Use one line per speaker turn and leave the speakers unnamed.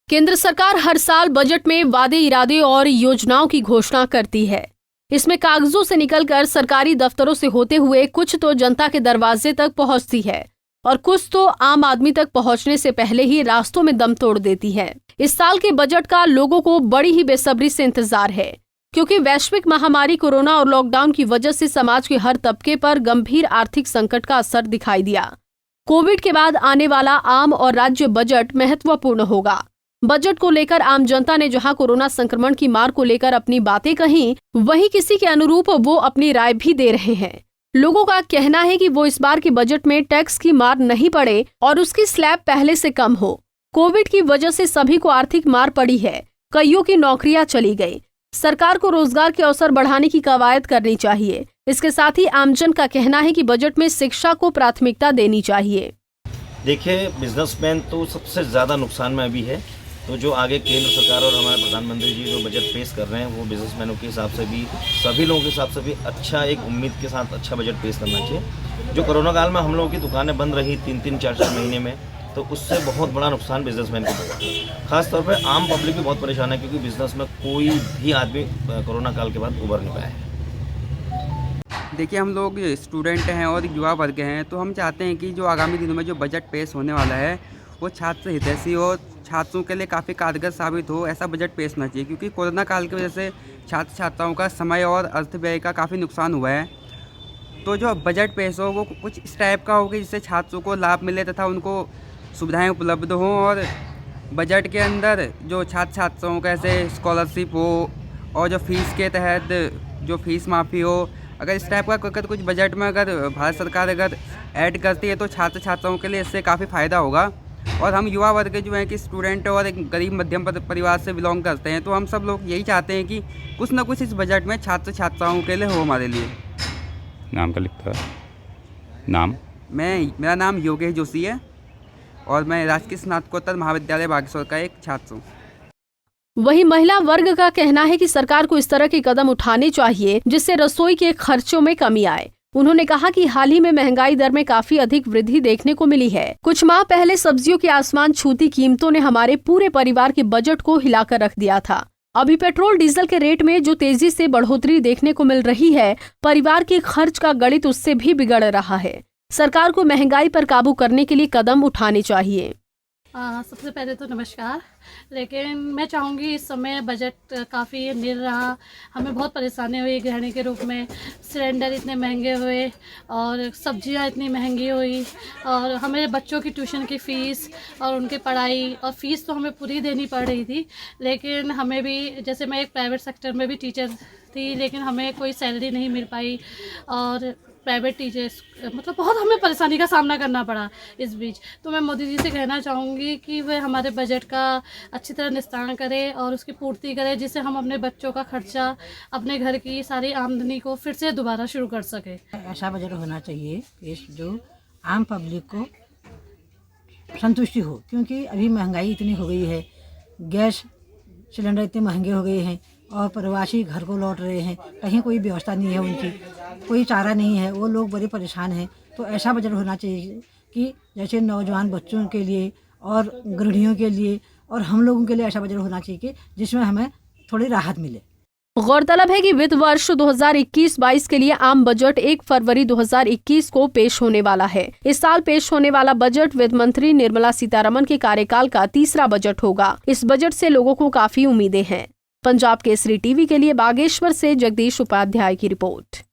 केंद्र सरकार हर साल बजट में वादे, इरादे और योजनाओं की घोषणा करती है। इसमें कागजों से निकलकर सरकारी दफ्तरों से होते हुए कुछ तो जनता के दरवाजे तक पहुंचती है और कुछ तो आम आदमी तक पहुंचने से पहले ही रास्तों में दम तोड़ देती है। इस साल के बजट का लोगों को बड़ी ही बेसब्री से इंतजार है, क्योंकि वैश्विक महामारी कोरोना और लॉकडाउन की वजह से समाज के हर तबके पर गंभीर आर्थिक संकट का असर दिखाई दिया। कोविड के बाद आने वाला आम और राज्य बजट महत्वपूर्ण होगा। बजट को लेकर आम जनता ने जहां कोरोना संक्रमण की मार को लेकर अपनी बातें कही, वहीं किसी के अनुरूप वो अपनी राय भी दे रहे हैं। लोगों का कहना है कि वो इस बार के बजट में टैक्स की मार नहीं पड़े और उसकी स्लैब पहले से कम हो। कोविड की वजह से सभी को आर्थिक मार पड़ी है, कईयों की नौकरियां चली गई। सरकार को रोजगार के अवसर बढ़ाने की कवायद करनी चाहिए। इसके साथ ही आमजन का कहना है कि बजट में शिक्षा को प्राथमिकता देनी चाहिए।
देखिए, बिजनेसमैन तो सबसे ज़्यादा नुकसान में अभी है। तो जो आगे केंद्र सरकार और हमारे प्रधानमंत्री जी जो बजट पेश कर रहे हैं, वो बिजनेसमैनों के हिसाब से भी, सभी लोगों के हिसाब से भी अच्छा, एक उम्मीद के साथ अच्छा बजट पेश करना चाहिए। जो कोरोना काल में हम लोगों की दुकानें बंद रही 3-3, 4-4 महीने में, तो उससे बहुत बड़ा नुकसान बिजनेसमैन को हुआ। खासतौर पर आम पब्लिक भी बहुत परेशान है, क्योंकि बिजनेस में कोई भी आदमी कोरोना काल के बाद उभर नहीं पाया है।
देखिए, हम लोग स्टूडेंट हैं और युवा वर्ग हैं, तो हम चाहते हैं कि जो आगामी दिनों में जो बजट पेश होने वाला है वो छात्र हितैषी और छात्रों के लिए काफ़ी कारगर साबित हो, ऐसा बजट पेश होना चाहिए। क्योंकि कोरोना काल की वजह से छात्र छात्राओं का समय और अर्थ व्यय का काफ़ी नुकसान हुआ है। तो जो बजट पेश हो वो कुछ इस टाइप का हो कि जिससे छात्रों को लाभ मिले तथा उनको सुविधाएं उपलब्ध हों, और बजट के अंदर जो छात्र छात्राओं का ऐसे स्कॉलरशिप हो और जो फीस के तहत जो फीस माफ़ी हो, अगर इस टाइप का अगर कुछ बजट में अगर भारत सरकार अगर ऐड करती है तो छात्र छात्राओं के लिए इससे काफ़ी फ़ायदा होगा। और हम युवा वर्ग जो हैं कि स्टूडेंट और एक गरीब मध्यम परिवार से बिलोंग करते हैं, तो हम सब लोग यही चाहते हैं कि कुछ ना कुछ इस बजट में छात्र छात्राओं के लिए हो हमारे लिए।
नाम का लिखता है नाम?
मेरा नाम योगेश जोशी है और मैं राजकीय स्नातकोत्तर महाविद्यालय बागेश्वर का एक छात्र हूँ।
वहीं महिला वर्ग का कहना है कि सरकार को इस तरह के कदम उठाने चाहिए जिससे रसोई के खर्चों में कमी आए। उन्होंने कहा कि हाल ही में महंगाई दर में काफी अधिक वृद्धि देखने को मिली है। कुछ माह पहले सब्जियों के आसमान छूती कीमतों ने हमारे पूरे परिवार के बजट को हिलाकर रख दिया था। अभी पेट्रोल डीजल के रेट में जो तेजी से बढ़ोतरी देखने को मिल रही है, परिवार के खर्च का गणित उससे भी बिगड़ रहा है। सरकार को महंगाई पर काबू करने के लिए कदम उठाने चाहिए।
सबसे पहले तो नमस्कार। लेकिन मैं चाहूँगी, इस समय बजट काफ़ी निर रहा, हमें बहुत परेशानी हुई गृहिणी के रूप में। सिलेंडर इतने महंगे हुए और सब्जियां इतनी महंगी हुई, और हमें बच्चों की ट्यूशन की फ़ीस और उनकी पढ़ाई और फ़ीस तो हमें पूरी देनी पड़ रही थी। लेकिन हमें भी, जैसे मैं एक प्राइवेट सेक्टर में भी टीचर थी, लेकिन हमें कोई सैलरी नहीं मिल पाई और प्राइवेट टीचर्स मतलब बहुत हमें परेशानी का सामना करना पड़ा इस बीच। तो मैं मोदी जी से कहना चाहूँगी कि वे हमारे बजट का अच्छी तरह निस्तारण करें और उसकी पूर्ति करें, जिससे हम अपने बच्चों का खर्चा, अपने घर की सारी आमदनी को फिर से दोबारा शुरू कर सकें।
ऐसा बजट होना चाहिए जो आम पब्लिक को संतुष्टि हो, क्योंकि अभी महंगाई इतनी हो गई है, गैस सिलेंडर इतने महंगे हो गए हैं और प्रवासी घर को लौट रहे हैं, कहीं कोई व्यवस्था नहीं है, उनकी कोई चारा नहीं है, वो लोग बड़े परेशान हैं। तो ऐसा बजट होना चाहिए कि जैसे नौजवान बच्चों के लिए और गृहिणियों के लिए और हम लोगों के लिए ऐसा बजट होना चाहिए कि जिसमें हमें थोड़ी राहत मिले।
गौरतलब है कि वित्त वर्ष 2021-22 के लिए आम बजट 1 फरवरी 2021 को पेश होने वाला है। इस साल पेश होने वाला बजट वित्त मंत्री निर्मला सीतारमण के कार्यकाल का तीसरा बजट होगा। इस बजट से लोगों को काफी उम्मीदें हैं। पंजाब केसरी टीवी के लिए बागेश्वर से जगदीश उपाध्याय की रिपोर्ट।